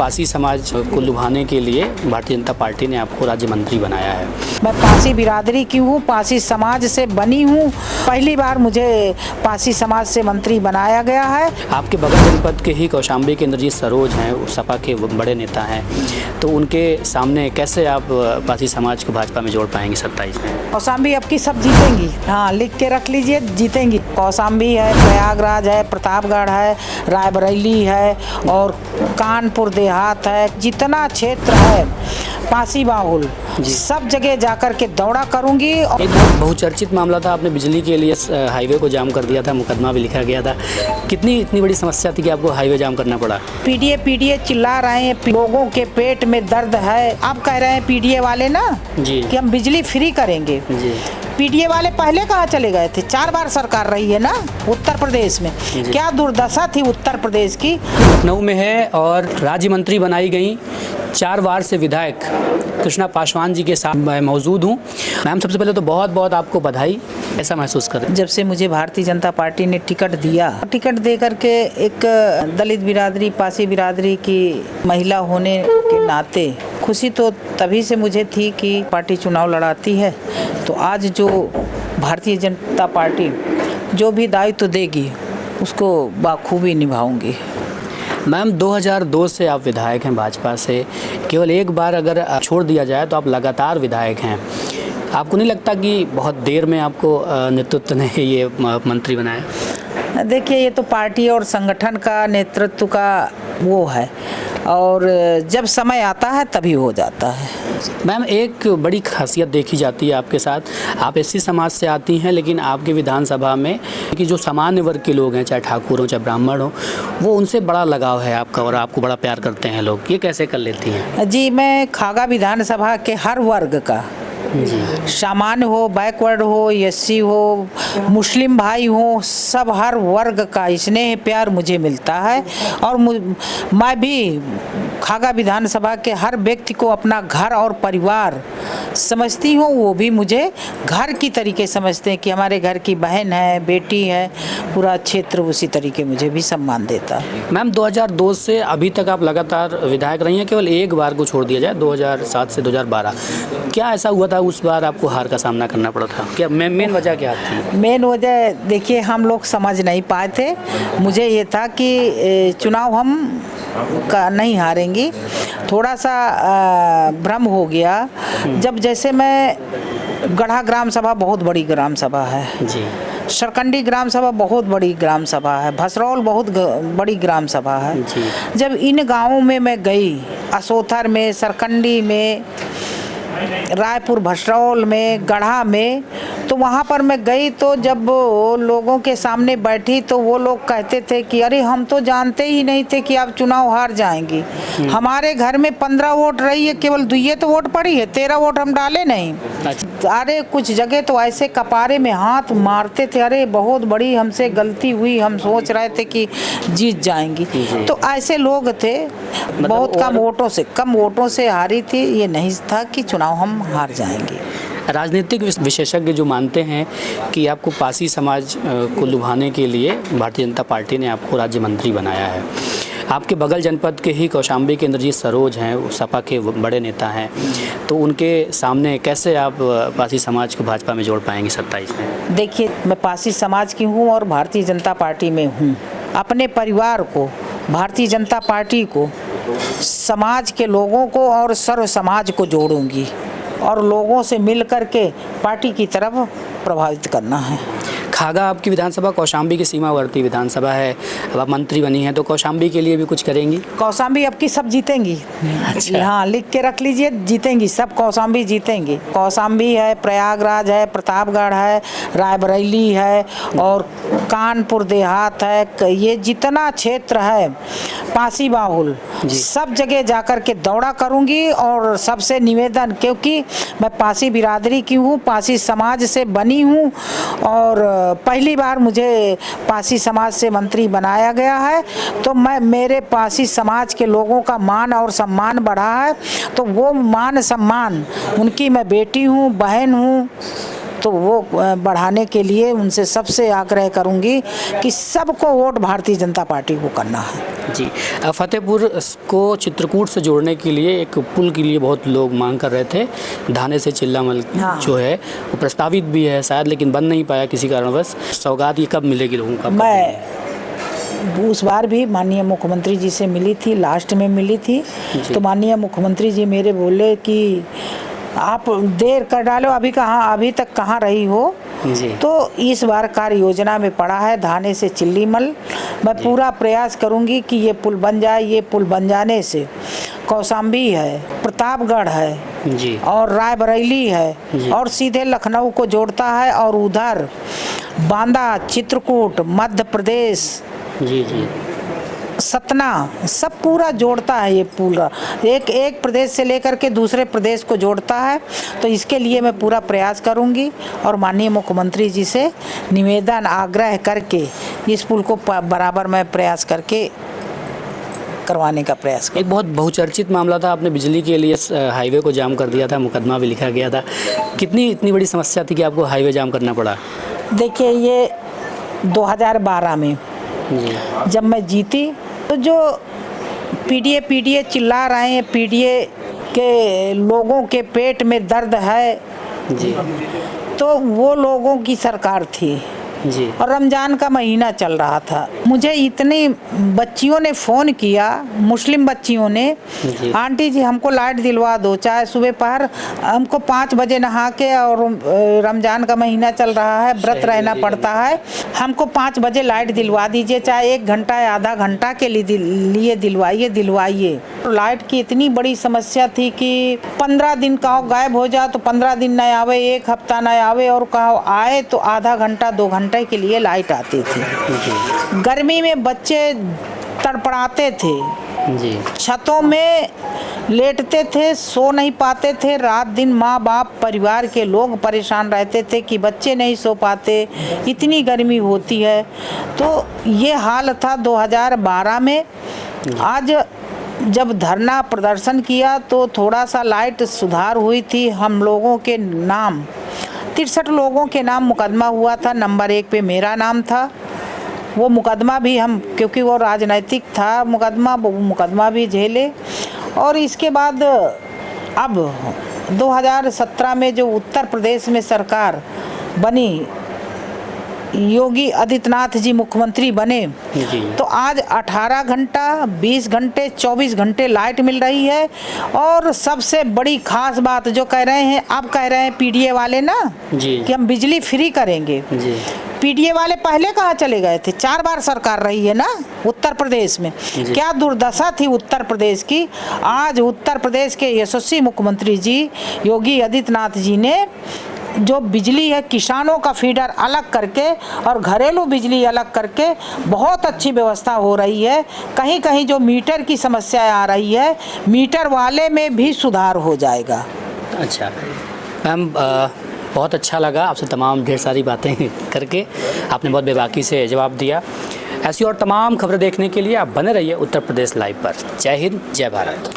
पासी समाज को लुभाने के लिए भारतीय जनता पार्टी ने आपको राज्य मंत्री बनाया है। मैं पासी बिरादरी की हूँ, पासी समाज से बनी हूँ। पहली बार मुझे पासी समाज से मंत्री बनाया गया है। आपके बगल जनपद के ही कौशाम्बी के इंद्रजीत सरोज हैं, सपा के बड़े नेता हैं, तो उनके सामने कैसे आप पासी समाज को भाजपा में जोड़ पाएंगे 27 में? कौशाम्बी अब की सब जीतेंगी। हाँ, लिख के रख लीजिए, जीतेंगी। कौशाम्बी है, प्रयागराज है, प्रतापगढ़ है, रायबरेली है और कानपुर देहात है। जितना क्षेत्र है पासी बाहुल, सब जगह जाकर के दौड़ा करूंगी। एक बहुत बहुचर्चित मामला था, आपने बिजली के लिए हाईवे को जाम कर दिया था, मुकदमा भी लिखा गया था। इतनी बड़ी समस्या थी कि आपको हाईवे जाम करना पड़ा? पीडीए चिल्ला रहे हैं, लोगों के पेट में दर्द है। आप कह रहे हैं पीडीए वाले ना जी कि हम बिजली फ्री करेंगे जी। पीडीए वाले पहले कहाँ चले गए थे? 4 बार सरकार रही है ना उत्तर प्रदेश में। क्या दुर्दशा थी उत्तर प्रदेश की। लखनऊ में है और राज्य मंत्री बनाई गई 4 बार से विधायक कृष्णा पासवान जी के साथ मैं मौजूद हूँ। मैम, सबसे पहले तो बहुत बहुत आपको बधाई। ऐसा महसूस करें? जब से मुझे भारतीय जनता पार्टी ने टिकट दिया, टिकट दे करके एक दलित बिरादरी, पासी बिरादरी की महिला होने के नाते खुशी तो तभी से मुझे थी कि पार्टी चुनाव लड़ाती है। तो आज जो भारतीय जनता पार्टी जो भी दायित्व देगी उसको बाखूबी निभाऊंगी। मैम, 2002 से आप विधायक हैं भाजपा से। केवल एक बार अगर छोड़ दिया जाए तो आप लगातार विधायक हैं। आपको नहीं लगता कि बहुत देर में आपको नेतृत्व ने ये मंत्री बनाया? देखिए, ये तो पार्टी और संगठन का नेतृत्व का वो है और जब समय आता है तभी हो जाता है। मैम, एक बड़ी खासियत देखी जाती है आपके साथ। आप एससी समाज से आती हैं, लेकिन आपके विधानसभा में कि जो सामान्य वर्ग के लोग हैं, चाहे ठाकुर हो चाहे ब्राह्मण हो, वो उनसे बड़ा लगाव है आपका और आपको बड़ा प्यार करते हैं लोग। ये कैसे कर लेती हैं? जी, मैं खागा विधानसभा के हर वर्ग का, सामान्य हो, बैकवर्ड हो, एससी हो, मुस्लिम भाई हो, सब हर वर्ग का स्नेह प्यार मुझे मिलता है। और मैं भी खागा विधानसभा के हर व्यक्ति को अपना घर और परिवार समझती हूँ। वो भी मुझे घर की तरीके समझते हैं कि हमारे घर की बहन है, बेटी है। पूरा क्षेत्र उसी तरीके मुझे भी सम्मान देता है। मैम, 2002 से अभी तक आप लगातार विधायक रही हैं, केवल एक बार को छोड़ दिया जाए 2007 से 2012। क्या ऐसा हुआ था उस बार आपको हार का सामना करना पड़ा था? क्या मेन वजह क्या थी? मेन वजह देखिए, हम लोग समझ नहीं पाए थे। मुझे ये था कि चुनाव हम का नहीं हारेंगी। थोड़ा सा भ्रम हो गया जब, जैसे मैं गढ़ा ग्राम सभा बहुत बड़ी ग्राम सभा है जी, सरकंडी ग्राम सभा बहुत बड़ी ग्राम सभा है, भसरौल बहुत बड़ी ग्राम सभा है जी। जब इन गांवों में मैं गई, असोथर में, सरकंडी में, रायपुर, भसरौल में, गढ़ा में, तो वहाँ पर मैं गई तो जब लोगों के सामने बैठी तो वो लोग कहते थे कि अरे हम तो जानते ही नहीं थे कि आप चुनाव हार जाएंगी। हमारे घर में 15 वोट रही है, केवल 2 तो वोट पड़ी है, 13 वोट हम डाले नहीं। अरे कुछ जगह तो ऐसे कपारे में हाथ मारते थे, अरे बहुत बड़ी हमसे गलती हुई, हम सोच रहे थे कि जीत जाएंगी। तो ऐसे लोग थे। बहुत कम वोटों से हारी थी। ये नहीं था कि चुनाव हम हार जाएंगे। राजनीतिक विशेषज्ञ जो मानते हैं कि आपको पासी समाज को लुभाने के लिए भारतीय जनता पार्टी ने आपको राज्य मंत्री बनाया है। आपके बगल जनपद के ही कौशाम्बी के इंद्रजीत सरोज हैं, सपा के बड़े नेता हैं, तो उनके सामने कैसे आप पासी समाज को भाजपा में जोड़ पाएंगे 27 में? देखिए, मैं पासी समाज की हूँ और भारतीय जनता पार्टी में हूँ। अपने परिवार को, भारतीय जनता पार्टी को, समाज के लोगों को और सर्व समाज को जोड़ूंगी और लोगों से मिल करके पार्टी की तरफ प्रभावित करना है। खागा आपकी विधानसभा कौशाम्बी की सीमावर्ती विधानसभा है। अब आप मंत्री बनी हैं तो कौशाम्बी के लिए भी कुछ करेंगी? कौशाम्बी अब की सब जीतेंगी। अच्छा। हाँ, लिख के रख लीजिए, जीतेंगी सब। कौशाम्बी जीतेंगी। कौशाम्बी है, प्रयागराज है, प्रतापगढ़ है, रायबरेली है और कानपुर देहात है। ये जितना क्षेत्र है पासी बाहुल, सब जगह जाकर के दौड़ा करूंगी और सबसे निवेदन, क्योंकि मैं पासी बिरादरी की हूँ, पासी समाज से बनी हूँ और पहली बार मुझे पासी समाज से मंत्री बनाया गया है। तो मेरे पासी समाज के लोगों का मान और सम्मान बढ़ा है। तो वो मान सम्मान, उनकी मैं बेटी हूँ, बहन हूँ, तो वो बढ़ाने के लिए उनसे सबसे आग्रह करूंगी कि सबको वोट भारतीय जनता पार्टी को करना है। जी, फतेहपुर को चित्रकूट से जोड़ने के लिए एक पुल के लिए बहुत लोग मांग कर रहे थे। धाने से चिल्लामल हाँ। जो है वो प्रस्तावित भी है शायद, लेकिन बन नहीं पाया किसी कारणवश। सौगात ये कब मिलेगी लोगों का? मैं उस बार भी माननीय मुख्यमंत्री जी से मिली थी, लास्ट में मिली थी, तो माननीय मुख्यमंत्री जी मेरे बोले कि आप देर कर डालो, अभी तक कहाँ रही हो जी। तो इस बार कार्य योजना में पड़ा है धाने से चिल्लीमल। मैं पूरा प्रयास करूंगी कि ये पुल बन जाए। ये पुल बन जाने से कौशाम्बी है, प्रतापगढ़ है जी। और रायबरेली है और सीधे लखनऊ को जोड़ता है और उधर बांदा, चित्रकूट, मध्य प्रदेश, जी जी, सतना, सब पूरा जोड़ता है। ये पूरा एक प्रदेश से लेकर के दूसरे प्रदेश को जोड़ता है। तो इसके लिए मैं पूरा प्रयास करूंगी और माननीय मुख्यमंत्री जी से निवेदन आग्रह करके इस पुल को बराबर मैं प्रयास करके करवाने का प्रयास करूँ। एक बहुत बहुचर्चित मामला था, आपने बिजली के लिए हाईवे को जाम कर दिया था, मुकदमा भी लिखा गया था। इतनी बड़ी समस्या थी कि आपको हाईवे जाम करना पड़ा? देखिए, ये 2012 में जब मैं जीती तो जो पीडीए चिल्ला रहे हैं, पीडीए के लोगों के पेट में दर्द है जी, तो वो लोगों की सरकार थी जी। और रमजान का महीना चल रहा था। मुझे इतनी बच्चियों ने फ़ोन किया, मुस्लिम बच्चियों ने, आंटी जी हमको लाइट दिलवा दो, चाहे सुबह पहर हमको 5 बजे नहा के, और रमजान का महीना चल रहा है, व्रत रहना पड़ता है, हमको 5 बजे लाइट दिलवा दीजिए, चाहे 1 घंटा या आधा घंटा के लिए दिलवाइए। लाइट की इतनी बड़ी समस्या थी कि 15 दिन कहो गायब हो जाए तो 15 दिन न आवे, 1 हफ्ता न आवे, और कहो आए तो आधा घंटा 2 घंटे के लिए लाइट आती थी। गर्मी में बच्चे तड़पड़ाते थे जी, छतों में लेटते थे, सो नहीं पाते थे। रात दिन माँ बाप परिवार के लोग परेशान रहते थे कि बच्चे नहीं सो पाते, इतनी गर्मी होती है। तो ये हाल था 2012 में। आज जब धरना प्रदर्शन किया तो थोड़ा सा लाइट सुधार हुई थी। हम लोगों के नाम 63 लोगों के नाम मुकदमा हुआ था, नंबर 1 पे मेरा नाम था। वो मुकदमा भी हम, क्योंकि वो राजनैतिक था मुकदमा, वो मुकदमा भी झेले। और इसके बाद अब 2017 में जो उत्तर प्रदेश में सरकार बनी, योगी आदित्यनाथ जी मुख्यमंत्री बने, तो आज 18 घंटा, 20 घंटे, 24 घंटे लाइट मिल रही है। और सबसे बड़ी खास बात जो कह रहे हैं, अब कह रहे हैं पीडीए वाले ना कि हम बिजली फ्री करेंगे। पीडीए वाले पहले कहाँ चले गए थे? 4 बार सरकार रही है ना उत्तर प्रदेश में। क्या दुर्दशा थी उत्तर प्रदेश की। आज उत्तर प्रदेश के यशस्वी मुख्यमंत्री जी योगी आदित्यनाथ जी ने जो बिजली है, किसानों का फीडर अलग करके और घरेलू बिजली अलग करके बहुत अच्छी व्यवस्था हो रही है। कहीं कहीं जो मीटर की समस्या आ रही है, मीटर वाले में भी सुधार हो जाएगा। अच्छा मैम, बहुत अच्छा लगा आपसे तमाम ढेर सारी बातें करके। आपने बहुत बेबाकी से जवाब दिया। ऐसी और तमाम खबरें देखने के लिए आप बने रहिए उत्तर प्रदेश लाइव पर। जय हिंद, जय भारत।